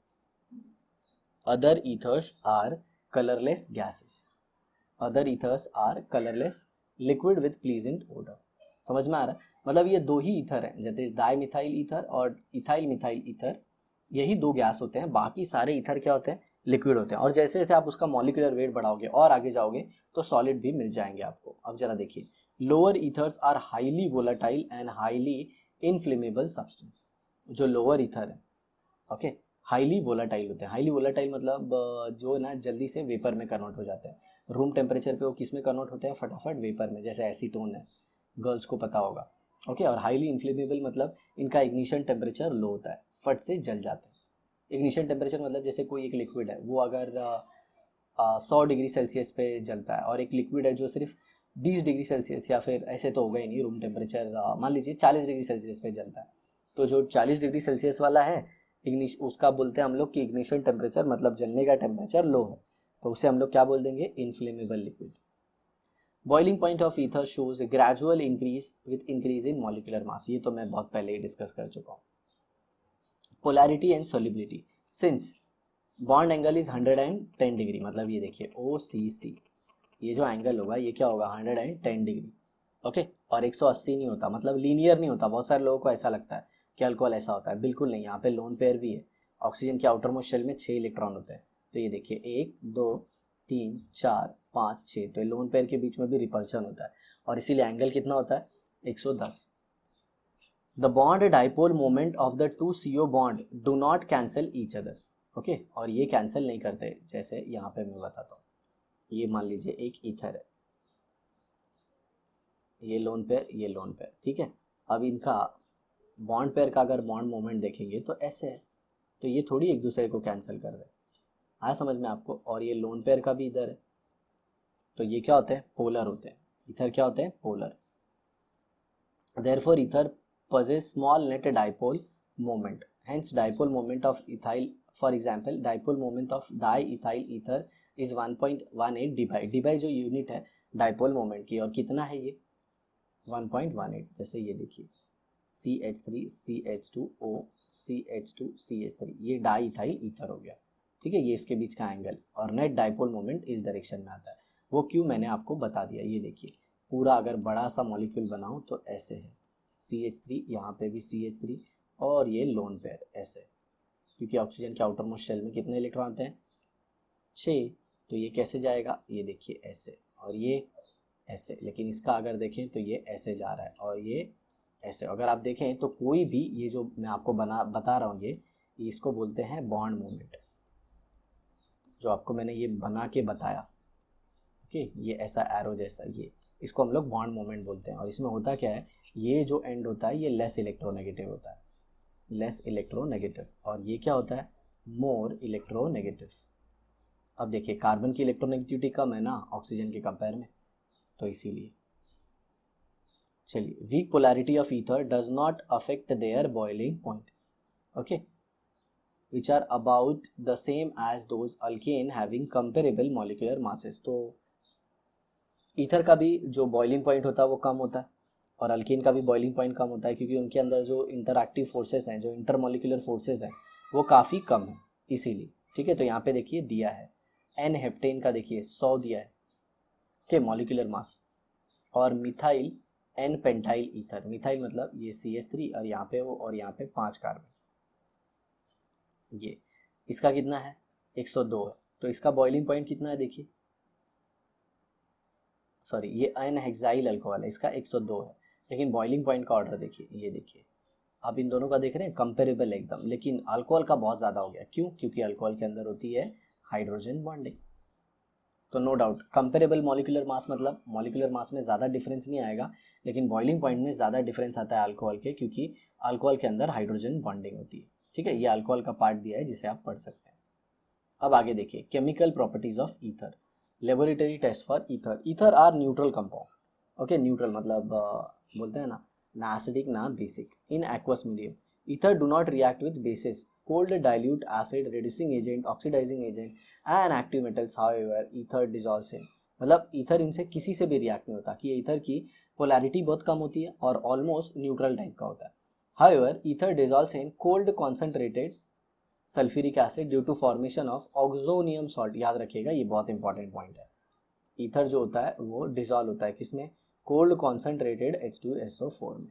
Other ethers are colourless gases, other ethers are colourless liquid with pleasant odour. समझ में आ रहा है? मतलब ये दो ही ईथर हैं, जैसे डाइमिथाइल ईथर और इथाइल मिथाइल ईथर, यही दो गैस होते हैं, बाकी सारे ईथर क्या होते हैं? लिक्विड होते हैं। और जैसे जैसे आप उसका मॉलिक्यूलर वेट बढ़ाओगे और आगे जाओगे तो सॉलिड भी मिल जाएंगे आपको। अब जरा देखिए, lower ethers are highly volatile and highly inflammable substance. जो लोअर ईथर है, ओके, हाईली वोलेटाइल होते हैं। हाईली वोलेटाइल मतलब जो ना जल्दी से वेपर में कन्वर्ट हो जाते हैं। रूम टेम्परेचर पे वो किस में कन्वर्ट होते हैं? फटाफट वेपर में, जैसे एसीटोन है, गर्ल्स को पता होगा। ओके, और हाईली इन्फ्लेमेबल मतलब इनका इग्निशन टेम्परेचर लो होता है, फट से जल जाते हैं। इग्निशन टेम्परेचर मतलब जैसे कोई एक लिक्विड है वो अगर 100 डिग्री सेल्सियस पे जलता है, और एक लिक्विड है जो सिर्फ 20 डिग्री सेल्सियस, या फिर ऐसे तो होगा ही नहीं, रूम टेम्परेचर मान लीजिए 40 डिग्री सेल्सियस पे जलता है, तो जो 40 डिग्री सेल्सियस वाला है उसका बोलते हैं हम लोग कि इग्निशन टेम्परेचर, मतलब जलने का टेम्परेचर लो है, तो उसे हम लोग क्या बोल देंगे? Inflammable liquid. Boiling point of ether shows A gradual increase with increase in molecular mass. ये तो मैं बहुत पहले ही डिस्कस कर चुका हूँ। Polarity and solubility, since bond angle is 110 degree, मतलब ये देखिए OCC, ये जो एंगल होगा ये क्या होगा? 110 डिग्री। ओके, और 180 नहीं होता, मतलब लीनियर नहीं होता। बहुत सारे लोगों को ऐसा लगता है कि अल्कोहल ऐसा होता है, बिल्कुल नहीं। यहाँ पे लोन पेयर भी है। ऑक्सीजन के आउटर मोस्ट शेल में 6 इलेक्ट्रॉन होते हैं, तो ये देखिए 1 2 3 4 5 6, तो लोन पेयर के बीच में भी रिपल्शन होता है, और इसीलिए एंगल कितना होता है? 110। The bond dipole moment of the two CO bond do not cancel each other. Okay, और ये कैंसिल नहीं करते। जैसे यहाँ पे मैं बताता हूँ, ये मान लीजिए एक ईथर है, ये लोन पेयर, ये लोन पेयर, ठीक है। अब इनका बॉन्ड पेयर का अगर बॉन्ड मोमेंट देखेंगे तो ऐसे है, तो ये थोड़ी एक दूसरे को कैंसिल कर रहे हैं। आया समझ में आपको? और ये लोन पेयर का भी इधर है, तो ये क्या होते हैं? पोलर होते हैं। ईथर क्या होते हैं? Polar. Therefore, ether possesses small net dipole moment. Hence, dipole moment of ethyl, for example, dipole moment of diethyl ether is 1.18 dpi. dpi जो यूनिट है डाइपोल मोमेंट की, और कितना है ये 1.18। जैसे ये देखिए CH3 CH2O CH2 CH3, ये डाइथाइल ईथर हो गया। ठीक है, ये इसके बीच का एंगल, और नेट डाइपोल मोमेंट इस डायरेक्शन में आता है। वो क्यों मैंने आपको बता दिया। ये देखिए पूरा अगर बड़ा सा मॉलिक्यूल बनाऊं तो ऐसे है CH3, यहाँ पे भी CH3, और ये लोन पेयर ऐसे, क्योंकि ऑक्सीजन के आउटर मोस्ट शेल में कितने इलेक्ट्रॉन आते हैं 6। तो ये कैसे जाएगा, ये देखिए ऐसे, और ये ऐसे। लेकिन इसका अगर देखें तो ये ऐसे जा रहा है और ये ऐसे। अगर आप देखें तो कोई भी, ये जो मैं आपको बता रहा हूँ ये इसको बोलते हैं बॉन्ड मोमेंट, जो आपको मैंने ये बना के बताया। ओके, ये ऐसा एरो जैसा, ये इसको हम लोग बॉन्ड मोमेंट बोलते हैं। और इसमें होता क्या है, ये जो एंड होता है ये लेस इलेक्ट्रोनेगेटिव होता है, लेस इलेक्ट्रोनेगेटिव, और ये क्या होता है मोर इलेक्ट्रोनेगेटिव। अब देखिए कार्बन की इलेक्ट्रोनेगेटिविटी कम है ना ऑक्सीजन के कंपेयर में, तो इसीलिए। चलिए, weak polarity of ether does not affect their boiling point, okay, which are about the same as those alkane having comparable molecular masses। तो ईथर का भी जो बॉइलिंग पॉइंट होता है वो कम होता है, और अल्केन का भी बॉइलिंग पॉइंट कम होता है, क्योंकि उनके अंदर जो इंटरएक्टिव फोर्सेस हैं, जो इंटरमोलिकुलर फोर्सेस हैं, वो काफ़ी कम है इसीलिए। ठीक है, तो यहाँ पे देखिए दिया है एन हेप्टेन का, देखिए 100 दिया है के मॉलिकुलर मास, और methyl N pentyl ether, methyl मतलब ये CH3 और यहाँ पे वो, और यहाँ पे 5 कार्बन, ये इसका कितना है 102 है। तो इसका बॉइलिंग पॉइंट कितना है देखिए, सॉरी ये एन हेक्साइल अल्कोहल है, इसका 102 है, लेकिन बॉइलिंग पॉइंट का ऑर्डर देखिए, ये देखिए आप इन दोनों का देख रहे हैं कंपेरेबल एकदम, लेकिन अल्कोहल का बहुत ज़्यादा हो गया। क्यों, क्योंकि अल्कोहल के अंदर होती है हाइड्रोजन बॉन्डिंग। तो no doubt comparable molecular mass मतलब मॉलिकुलर मास में ज़्यादा डिफरेंस नहीं आएगा, लेकिन बॉइलिंग पॉइंट में ज़्यादा डिफरेंस आता है अल्कोहल के, क्योंकि अल्कोहल के अंदर हाइड्रोजन बॉन्डिंग होती है। ठीक है, ये अल्कोहल का पार्ट दिया है जिसे आप पढ़ सकते हैं। अब आगे देखिए chemical properties of ether, laboratory test for ether. Ether are neutral compound. Okay, neutral मतलब बोलते हैं ना एसिडिक ना basic in aqueous medium. Ether do not react with bases, cold dilute acid, reducing agent, oxidising agent and active metals. However ether dissolves in, मतलब ether इनसे किसी से भी रिएक्ट नहीं होता, कि ईथर की पोलैरिटी बहुत कम होती है और ऑलमोस्ट न्यूट्रल टाइप का होता है। However ether dissolves in cold concentrated sulphuric acid due to formation of oxonium salt. याद रखिएगा ये बहुत इंपॉर्टेंट पॉइंट है। ईथर जो होता है वो डिसॉल्व होता है किसमें, कोल्ड कॉन्सेंट्रेटेड H2SO4 में।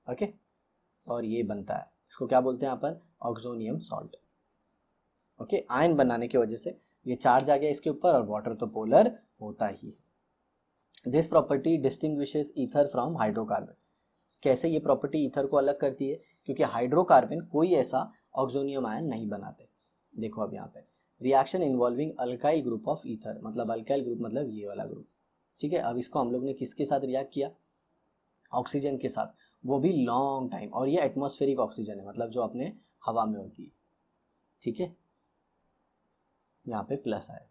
ओके, और ये बनता है, इसको क्या बोलते हैं यहाँ पर, ऑक्सोनियम सॉल्ट। ओके, आयन बनाने की वजह से ये चार्ज आ गया इसके ऊपर, और वाटर तो पोलर होता ही है। This property distinguishes ether from hydrocarbon. कैसे ये प्रॉपर्टी ईथर को अलग करती है, क्योंकि हाइड्रोकार्बन कोई ऐसा ऑक्सोनियम आयन नहीं बनाते। देखो अब यहाँ पे reaction involving alkyl group of ether, मतलब अल्काइल ग्रुप मतलब ये वाला ग्रुप। ठीक है, अब इसको हम लोग ने किसके साथ रिएक्ट किया, ऑक्सीजन के साथ, वो भी लॉन्ग टाइम, और ये एटमॉस्फेरिक ऑक्सीजन है, मतलब जो अपने हवा में होती है। ठीक है, यहाँ पे प्लस आएगा।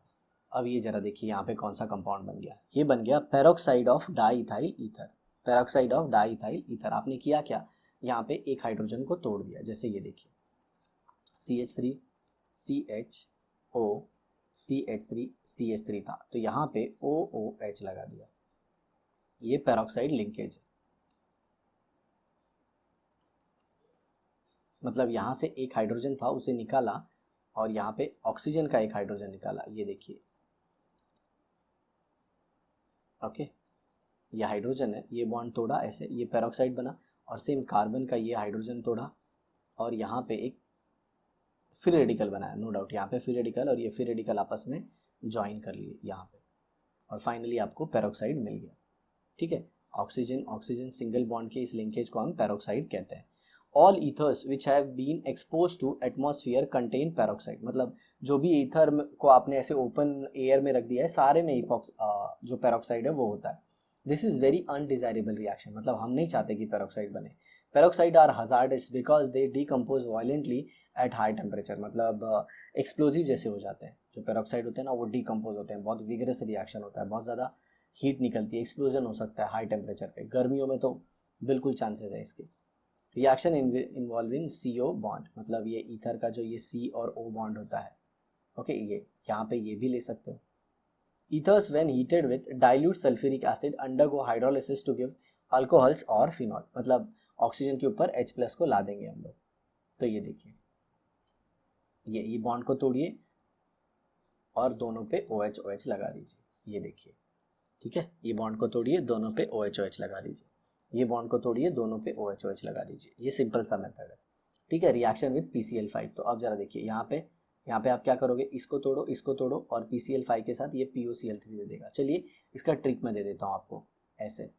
अब ये जरा देखिए यहाँ पे कौन सा कंपाउंड बन गया, ये बन गया peroxide of diethyl ether. Peroxide of diethyl ether, आपने किया क्या, यहाँ पे एक हाइड्रोजन को तोड़ दिया। जैसे ये देखिए CH3 CHO CH3 CH3 था, तो यहाँ पे OOH लगा दिया, ये पेरोक्साइड लिंकेज है। मतलब यहाँ से एक हाइड्रोजन था उसे निकाला, और यहाँ पे ऑक्सीजन का एक हाइड्रोजन निकाला, ये देखिए। ओके, ये हाइड्रोजन है, ये बॉन्ड तोड़ा ऐसे, ये पेरोक्साइड बना, और सेम कार्बन का ये हाइड्रोजन तोड़ा, और यहाँ पे एक फ्री रेडिकल बनाया। नो डाउट यहाँ पे फ्री रेडिकल और ये फ्री रेडिकल आपस में ज्वाइन कर लिए यहाँ पे, और फाइनली आपको पेरोक्साइड मिल गया। ठीक है, ऑक्सीजन ऑक्सीजन सिंगल बॉन्ड के इस लिंकेज को हम पेरोक्साइड कहते हैं। All ethers which have been expose to atmosphere contain peroxide, मतलब जो भी ईथर को आपने ऐसे ओपन एयर में रख दिया है, सारे में जो पेरोक्साइड है वो होता है। This is very undesirable reaction, मतलब हम नहीं चाहते कि पेरोक्साइड बने। Peroxide are hazardous because they decompose violently at high temperature, मतलब एक्सप्लोजिव जैसे हो जाते हैं। जो पेरोक्साइड होते हैं ना वो डिकम्पोज होते हैं, बहुत विगरस रिएक्शन होता है, बहुत ज़्यादा हीट निकलती है, एक्सप्लोजन हो सकता है हाई टेम्परेचर पे। गर्मियों में तो बिल्कुल चांसेस है इसके। रिएक्शन इन्वॉल्विंग CO बॉन्ड, मतलब ये ईथर का जो ये C और O बॉन्ड होता है, ओके, ये यहाँ पे ये भी ले सकते हो। Ethers when heated with dilute sulphuric acid undergo hydrolysis to give alcohols और फिनॉल, मतलब ऑक्सीजन के ऊपर H+ को ला देंगे हम लोग। तो ये देखिए, ये बॉन्ड को तोड़िए और दोनों पे OH OH लगा दीजिए, ये देखिए, ठीक है, ये बॉन्ड को तोड़िए, दोनों पे OH OH लगा दीजिए, ये बॉन्ड को तोड़िए, दोनों पे OH OH लगा दीजिए। ये सिंपल सा मेथड है, ठीक है। रिएक्शन विद PCl5, तो अब जरा देखिए यहाँ पे आप क्या करोगे, इसको तोड़ो और PCl5 के साथ ये POCl3 दे देगा। चलिए इसका ट्रिक मैं दे देता हूँ आपको। ऐसे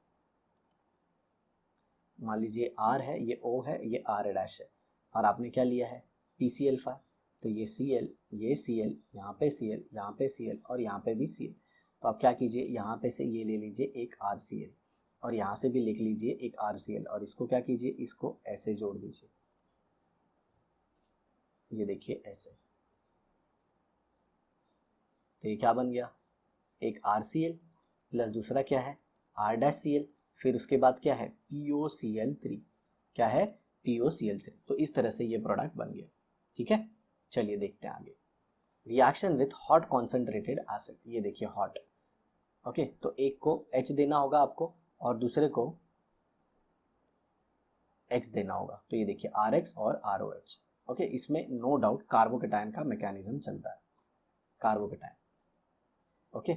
मान लीजिए R है, ये O है, ये R डैश है, और आपने क्या लिया है, PCl5, तो ये Cl, ये Cl, यहाँ पे Cl, यहाँ पे Cl और यहाँ पे भी Cl। तो आप क्या कीजिए, यहाँ पे से ये ले लीजिए एक RCl और यहाँ से भी लिख लीजिए एक RCl, और इसको क्या कीजिए, इसको ऐसे जोड़ दीजिए, ये देखिए ऐसे। तो ये क्या बन गया, एक RCl प्लस दूसरा क्या है R-Cl, फिर उसके बाद क्या है POCl3, क्या है POCl3। तो इस तरह से ये प्रोडक्ट बन गया, ठीक है। चलिए देखते हैं आगे। Reaction with hot concentrated acid, ये देखिए हॉट, ओके, तो एक को H देना होगा आपको और दूसरे को X देना होगा। तो ये देखिए RX और ROH, ओके, इसमें नो डाउट कार्बोकेटायन का मैकेनिज्म चलता है, कार्बोकेटायन, ओके।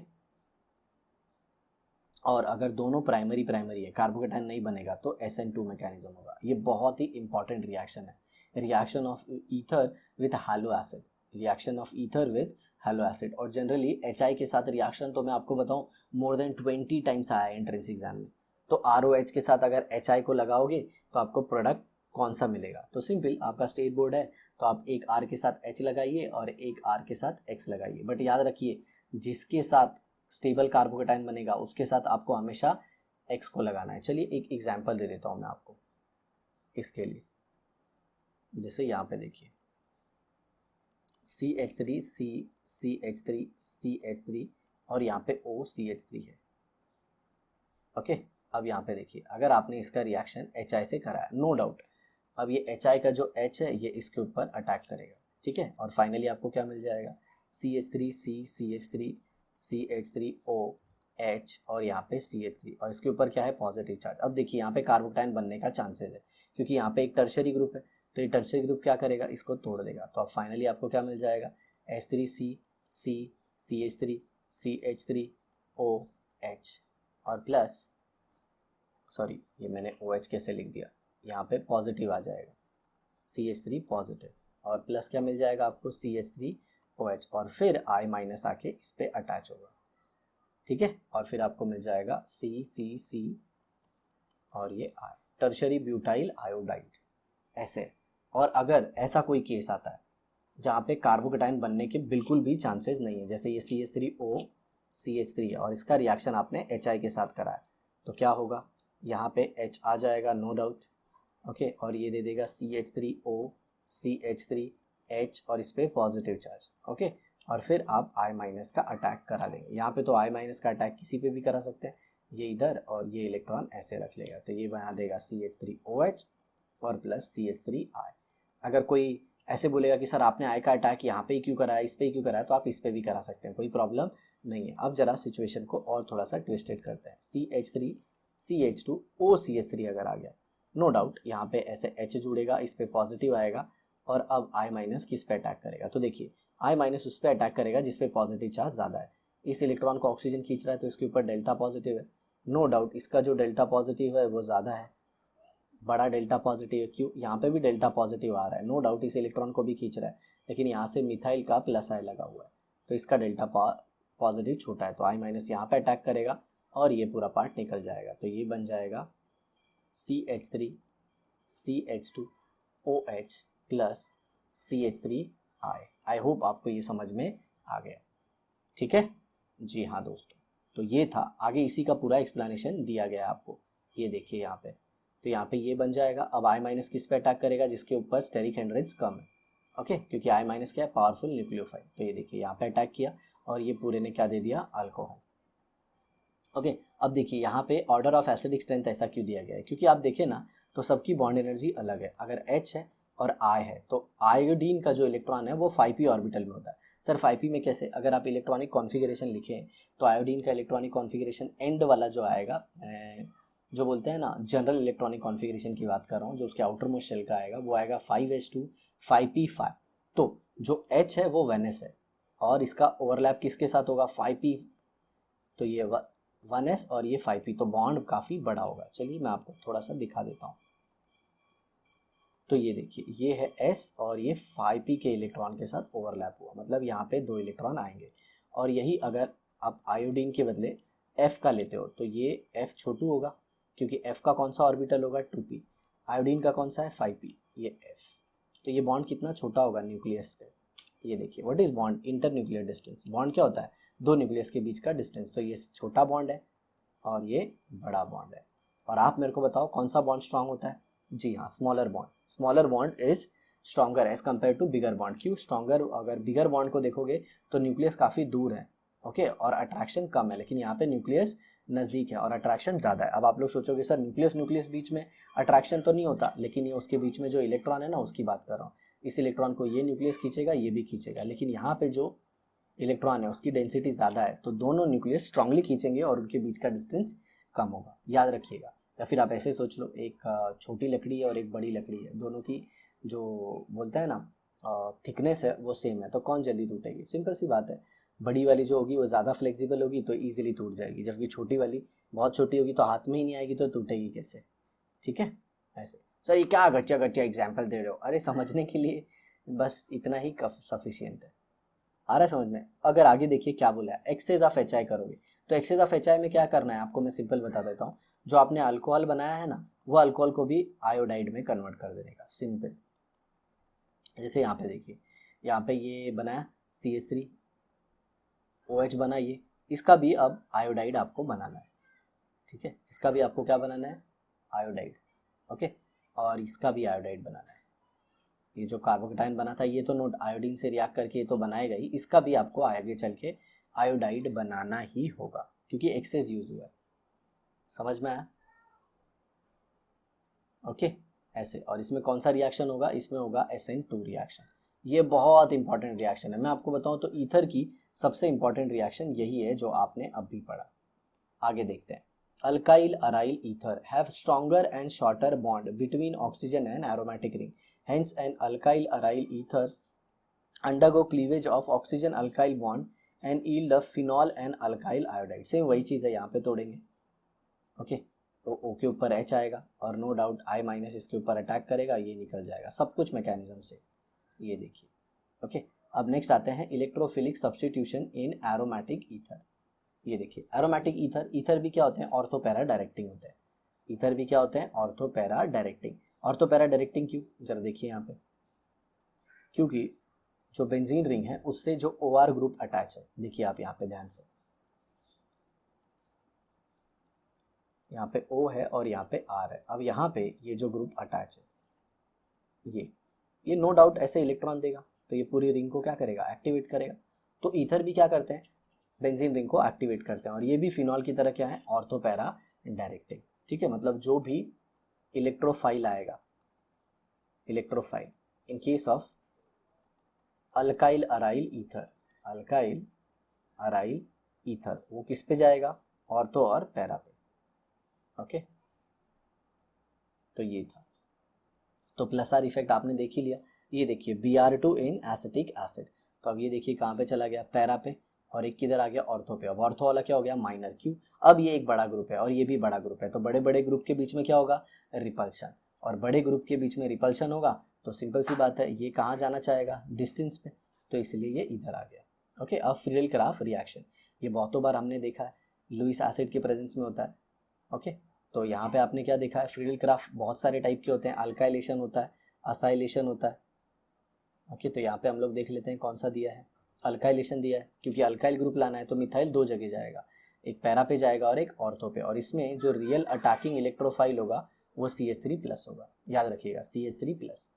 और अगर दोनों प्राइमरी है, कार्बोकेटायन नहीं बनेगा तो SN2 मैकेनिज्म होगा। ये बहुत ही इंपॉर्टेंट रिएक्शन है, reaction of ether with hello acid, reaction of ether with hello acid. और जनरली HI के साथ रिएक्शन तो मैं आपको बताऊं मोर देन 20 टाइम्स आया है एंट्रेंस एग्जाम में। तो ROH के साथ अगर HI को लगाओगे तो आपको प्रोडक्ट कौन सा मिलेगा, तो सिंपल, आपका स्टेट बोर्ड है तो आप एक R के साथ H लगाइए और एक R के साथ X लगाइए। बट याद रखिए, जिसके साथ स्टेबल कार्बोकेटायन बनेगा उसके साथ आपको हमेशा X को लगाना है। चलिए एक एग्जांपल दे देता हूँ मैं आपको इसके लिए। जैसे यहाँ पे देखिए CH3 CH3 CH3 और यहाँ पे OCH3 है, ओके। अब यहाँ पे देखिए, अगर आपने इसका रिएक्शन HI से करा है, नो डाउट अब ये HI का जो H है ये इसके ऊपर अटैक करेगा, ठीक है, और फाइनली आपको क्या मिल जाएगा, CH3C CH3 CH3OH और यहाँ पे CH3 और इसके ऊपर क्या है पॉजिटिव चार्ज। अब देखिए यहाँ पे कार्बोकेटायन बनने का चांसेस है क्योंकि यहाँ पे एक टर्शियरी ग्रुप है, तो ये टर्शियरी ग्रुप क्या करेगा, इसको तोड़ देगा। तो अब फाइनली आपको क्या मिल जाएगा, H3C CH3 CH3OH और प्लस, सॉरी ये मैंने OH कैसे लिख दिया, यहाँ पे पॉजिटिव आ जाएगा CH3 पॉजिटिव और प्लस क्या मिल जाएगा आपको CH3OH और फिर I- आके इस पे अटैच होगा, ठीक है, और फिर आपको मिल जाएगा C और ये I, टर्शरी ब्यूटाइल आयोडाइड, ऐसे। और अगर ऐसा कोई केस आता है जहाँ पे कार्बोकेटायन बनने के बिल्कुल भी चांसेस नहीं है, जैसे ये CH3O CH3 है और इसका रिएक्शन आपने HI के साथ करा है, तो क्या होगा, यहाँ पे H आ जाएगा नो डाउट, ओके, और ये दे देगा CH3O CH3H और इस पर पॉजिटिव चार्ज, ओके, और फिर आप I- का अटैक करा लेंगे। यहाँ पे तो I- का अटैक किसी पे भी करा सकते हैं, ये इधर और ये इलेक्ट्रॉन ऐसे रख लेगा, तो ये बना देगा CH3OH और प्लस CH3I। अगर कोई ऐसे बोलेगा कि सर आपने I का अटैक यहाँ पे ही क्यों कराया, इस पे ही क्यों कराया, तो आप इस पे भी करा सकते हैं, कोई प्रॉब्लम नहीं है। अब जरा सिचुएशन को और थोड़ा सा ट्विस्टेड करते हैं। CH3 CH2 OCH3 अगर आ गया, नो डाउट यहाँ पे ऐसे H जुड़ेगा, इस पे पॉजिटिव आएगा और अब I- किस पे अटैक करेगा, तो देखिए I- उस पे अटैक करेगा जिस पे पॉजिटिव चार्ज ज़्यादा है। इस इलेक्ट्रॉन को ऑक्सीजन खींच रहा है तो इसके ऊपर डेल्टा पॉजिटिव है, नो डाउट इसका जो डेल्टा पॉजिटिव है वो ज़्यादा है, बड़ा डेल्टा पॉजिटिव है। क्यों, यहाँ पे भी डेल्टा पॉजिटिव आ रहा है, नो डाउट इस इलेक्ट्रॉन को भी खींच रहा है, लेकिन यहाँ से मिथाइल का प्लस आई लगा हुआ है तो इसका डेल्टा पॉजिटिव छोटा है, तो I- यहाँ पे अटैक करेगा और ये पूरा पार्ट निकल जाएगा। तो ये बन जाएगा CH3 CH2OH plus CH3I। I hope आपको ये समझ में आ गया, ठीक है जी हाँ दोस्तों। तो ये था, आगे इसी का पूरा एक्सप्लेनेशन दिया गया है आपको, ये देखिए यहाँ पे। तो यहाँ पे ये बन जाएगा, अब I- किस पे अटैक करेगा, जिसके ऊपर स्टेरिक हेंड्रेज कम है, ओके, क्योंकि I- क्या है, पावरफुल न्यूक्लियोफाइल। तो ये देखिए यहाँ पे अटैक किया और ये पूरे ने क्या दे दिया, अल्कोहल, ओके। अब देखिए यहाँ पे ऑर्डर ऑफ एसिडिक स्ट्रेंथ ऐसा क्यों दिया गया है, क्योंकि आप देखें ना तो सबकी बॉन्ड एनर्जी अलग है। अगर H है और I है तो आयोडीन का जो इलेक्ट्रॉन है वो 5p ऑर्बिटल में होता है। सर 5p में कैसे? अगर आप इलेक्ट्रॉनिक कॉन्फ़िगरेशन लिखें तो आयोडीन का इलेक्ट्रॉनिक कॉन्फ़िगरेशन एंड वाला जो आएगा, जो बोलते हैं ना जनरल इलेक्ट्रॉनिक कॉन्फ़िगरेशन की बात कर रहा हूँ, जो उसके आउटर मोस्ट शेल का आएगा वो आएगा 5s2 5p5। तो जो H है वो 1s है और इसका ओवरलैप किसके साथ होगा? 5p, तो ये 1s और ये 5p, तो बॉन्ड काफ़ी बड़ा होगा। चलिए मैं आपको थोड़ा सा दिखा देता हूँ। तो ये देखिए ये है S और ये 5p के इलेक्ट्रॉन के साथ ओवरलैप हुआ, मतलब यहाँ पे 2 इलेक्ट्रॉन आएंगे। और यही अगर आप आयोडीन के बदले F का लेते हो तो ये F छोटू होगा, क्योंकि F का कौन सा ऑर्बिटल होगा? 2p। आयोडीन का कौन सा है? 5p, ये F। तो ये बॉन्ड कितना छोटा होगा न्यूक्लियस का? ये देखिए what is bond? Inter nuclear distance. Bond क्या होता है? दो न्यूक्लियस के बीच का डिस्टेंस। तो ये छोटा बॉन्ड है और ये बड़ा बॉन्ड है। और आप मेरे को बताओ कौन सा बॉन्ड स्ट्रांग होता है? जी हाँ, smaller bond. Smaller bond is stronger as compare to bigger bond. क्यों स्ट्रॉन्गर? अगर बिगर बॉन्ड को देखोगे तो न्यूक्लियस काफ़ी दूर है, ओके, और अट्रैक्शन कम है, लेकिन यहाँ पे न्यूक्लियस नज़दीक है और अट्रैक्शन ज़्यादा है। अब आप लोग सोचोगे सर न्यूक्लियस बीच में अट्रैक्शन तो नहीं होता, लेकिन ये उसके बीच में जो इलेक्ट्रॉन है ना उसकी बात कर रहा हूँ। इस इलेक्ट्रॉन को ये न्यूक्लियस खींचेगा, ये भी खींचेगा, लेकिन यहाँ पे जो इलेक्ट्रॉन है उसकी डेंसिटी ज़्यादा है, तो दोनों न्यूक्लियस स्ट्रांगली खींचेंगे और उनके बीच का डिस्टेंस कम होगा, याद रखिएगा। या फिर आप ऐसे सोच लो, एक छोटी लकड़ी है और एक बड़ी लकड़ी है, दोनों की जो बोलता है ना थिकनेस है वो सेम है, तो कौन जल्दी टूटेगी? सिंपल सी बात है, बड़ी वाली जो होगी वो ज़्यादा फ्लेक्सिबल होगी तो ईजिली टूट जाएगी, जबकि छोटी वाली बहुत छोटी होगी तो हाथ में ही नहीं आएगी तो टूटेगी कैसे? ठीक है, ऐसे। सर ये क्या गच्चा गच्चा एग्जाम्पल दे रहे हो? अरे समझने के लिए बस इतना ही सफिशियंट है। आ रहा है समझ में? अगर आगे देखिए क्या बोला है, एक्सेस ऑफ एच आई करोगे तो एक्सेस ऑफ एच आई में क्या करना है आपको, मैं सिंपल बता देता हूँ। जो आपने अल्कोहल बनाया है ना वो अल्कोहल को भी आयोडाइड में कन्वर्ट कर देने का, सिंपल। जैसे यहाँ पे देखिए, यहाँ पे ये बनाया CH3OH बना, ये इसका भी अब आयोडाइड आपको बनाना है, ठीक है, इसका भी आपको क्या बनाना है? आयोडाइड, ओके, और इसका भी आयोडाइड बनाना है। ये जो कार्बोकेटाइन बना था ये तो नोट आयोडीन से रिएक्ट करके ये तो बनाएगा ही, इसका भी आपको आगे चल के आयोडाइड बनाना ही होगा क्योंकि एक्सेस यूज हुआ है। समझ में आया? ओके, ऐसे। और इसमें कौन सा रिएक्शन होगा? इसमें होगा SN2 रिएक्शन। ये बहुत इंपॉर्टेंट रिएक्शन है, मैं आपको बताऊं तो ईथर की सबसे इंपॉर्टेंट रिएक्शन यही है जो आपने अभी पढ़ा। आगे देखते हैं। Alkyl aryl ether have stronger and shorter bond between oxygen and aromatic ring, hence an alkyl aryl ether undergo cleavage of oxygen alkyl bond and yield a phenol and alkyl iodide। Same वही चीज़ है, यहाँ पे तोड़ेंगे, okay, तो O के ऊपर H आएगा और नो डाउट I माइनस इसके ऊपर अटैक करेगा, ये निकल जाएगा, सब कुछ मैकेनिज्म से। ये देखिए, ओके। अब नेक्स्ट आते हैं इलेक्ट्रोफिलिक सब्स्टिट्यूशन इन एरोमेटिक ईथर। ये देखिए एरोमेटिक ईथर, ईथर भी क्या होते हैं? ऑर्थो पैरा डायरेक्टिंग होते हैं। ईथर भी क्या होते हैं? Ortho para directing. Ortho para directing क्यों? जरा देखिए यहाँ पे, क्योंकि जो बेंजीन रिंग है उससे जो OR ग्रुप अटैच है, देखिए आप यहाँ पे ध्यान से, यहाँ पे O है और यहाँ पे R है। अब यहाँ पे ये जो ग्रुप अटैच है ये नो डाउट ऐसे इलेक्ट्रॉन देगा, तो ये पूरी रिंग को क्या करेगा? एक्टिवेट करेगा। तो ईथर भी क्या करते हैं? बेंजीन रिंग को एक्टिवेट करते हैं, और ये भी फिनॉल की तरह क्या है? ऑर्थो पैरा डायरेक्टिंग, ठीक है। मतलब जो भी इलेक्ट्रोफाइल आएगा, electrophile in case of alkyl aryl ether, alkyl aryl ether, वो किस पे जाएगा? ऑर्थो और पैरा पे, ओके। तो ये था, तो प्लस आर इफेक्ट आपने देख ही लिया। ये देखिए Br2 इन एसिटिक एसिड, तो अब ये देखिए कहाँ पे चला गया? पैरा पे, और एक किधर आ गया? ऑर्थो पे। अब ऑर्थो वाला क्या हो गया? माइनर। क्यों? अब ये एक बड़ा ग्रुप है और ये भी बड़ा ग्रुप है, तो बड़े बड़े ग्रुप के बीच में क्या होगा? रिपल्शन। और बड़े ग्रुप के बीच में रिपल्शन होगा तो सिंपल सी बात है, ये कहाँ जाना चाहेगा? डिस्टेंस पे, तो इसलिए ये इधर आ गया, ओके। अब फ्रीडल-क्राफ्ट रिएक्शन, ये बहुतों बार हमने देखा है, लुईस एसिड के प्रेजेंस में होता है, ओके। तो यहाँ पे आपने क्या देखा है? फ्रीडल-क्राफ्ट बहुत सारे टाइप के होते हैं, अल्काइलेशन होता है, असाइलेशन होता है, ओके। तो यहाँ पे हम लोग देख लेते हैं कौन सा दिया है, अल्काइलेशन दिया है, क्योंकि अल्काइल ग्रुप लाना है तो मिथाइल दो जगह जाएगा, एक पैरा पे जाएगा और एक ऑर्थो पे, और इसमें जो रियल अटैकिंग इलेक्ट्रोफाइल होगा वो CH3+ होगा, याद रखिएगा CH3+,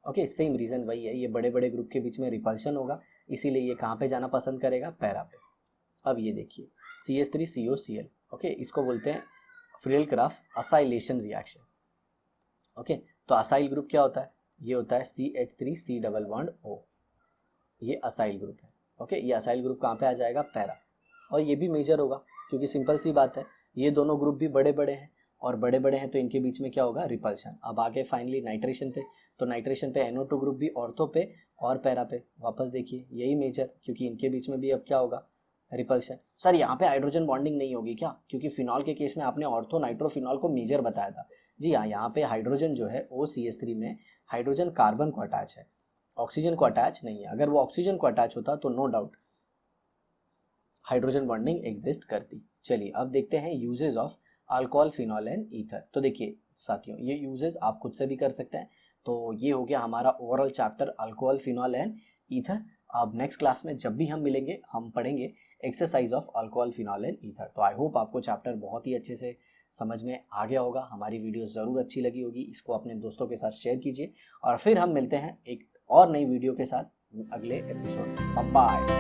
ओके। सेम रीज़न वही है, ये बड़े बड़े ग्रुप के बीच में रिपल्शन होगा, इसीलिए ये कहाँ पे जाना पसंद करेगा? पैरा पे। अब ये देखिए CH3COCl। ओके, इसको बोलते हैं फ्रेल-क्राफ्ट असाइलेशन रिएक्शन। ओके, तो असाइल ग्रुप क्या होता है? ये होता है CH3C डबल बॉन्ड O, ये असाइल ग्रुप है। ओके, ये असाइल ग्रुप कहाँ पे आ जाएगा? पैरा। और ये भी मेजर होगा क्योंकि सिंपल सी बात है, ये दोनों ग्रुप भी बड़े बड़े हैं और बड़े बड़े हैं तो इनके बीच में क्या होगा? रिपल्शन। अब आगे फाइनली नाइट्रेशन पे, तो नाइट्रेशन पे NO2 ग्रुप भी ऑर्थो पे और पैरा पे। वापस देखिए, यही मेजर, क्योंकि इनके बीच में भी अब क्या होगा? रिपल्शन। सर यहाँ पे हाइड्रोजन बॉन्डिंग नहीं होगी क्या? क्योंकि फिनॉल के केस में आपने ऑर्थो नाइट्रोफिनॉल को मेजर बताया था। जी हाँ, यहाँ पे हाइड्रोजन जो है OCH3 में हाइड्रोजन कार्बन को अटैच है, ऑक्सीजन को अटैच नहीं है। अगर वो ऑक्सीजन को अटैच होता तो no doubt hydrogen bonding exist करती। चलिए अब देखते हैं usages of alcohol, phenol and ether. तो देखिए साथियों, ये यूजेज आप खुद से भी कर सकते हैं। तो ये हो गया हमारा overall chapter alcohol, phenol and ether. अब नेक्स्ट क्लास में जब भी हम मिलेंगे हम पढ़ेंगे exercise of alcohol, phenol and ether. तो आई होप आपको चैप्टर बहुत ही अच्छे से समझ में आ गया होगा। हमारी वीडियो ज़रूर अच्छी लगी होगी, इसको अपने दोस्तों के साथ शेयर कीजिए और फिर हम मिलते हैं एक और नई वीडियो के साथ अगले एपिसोड में। बाय।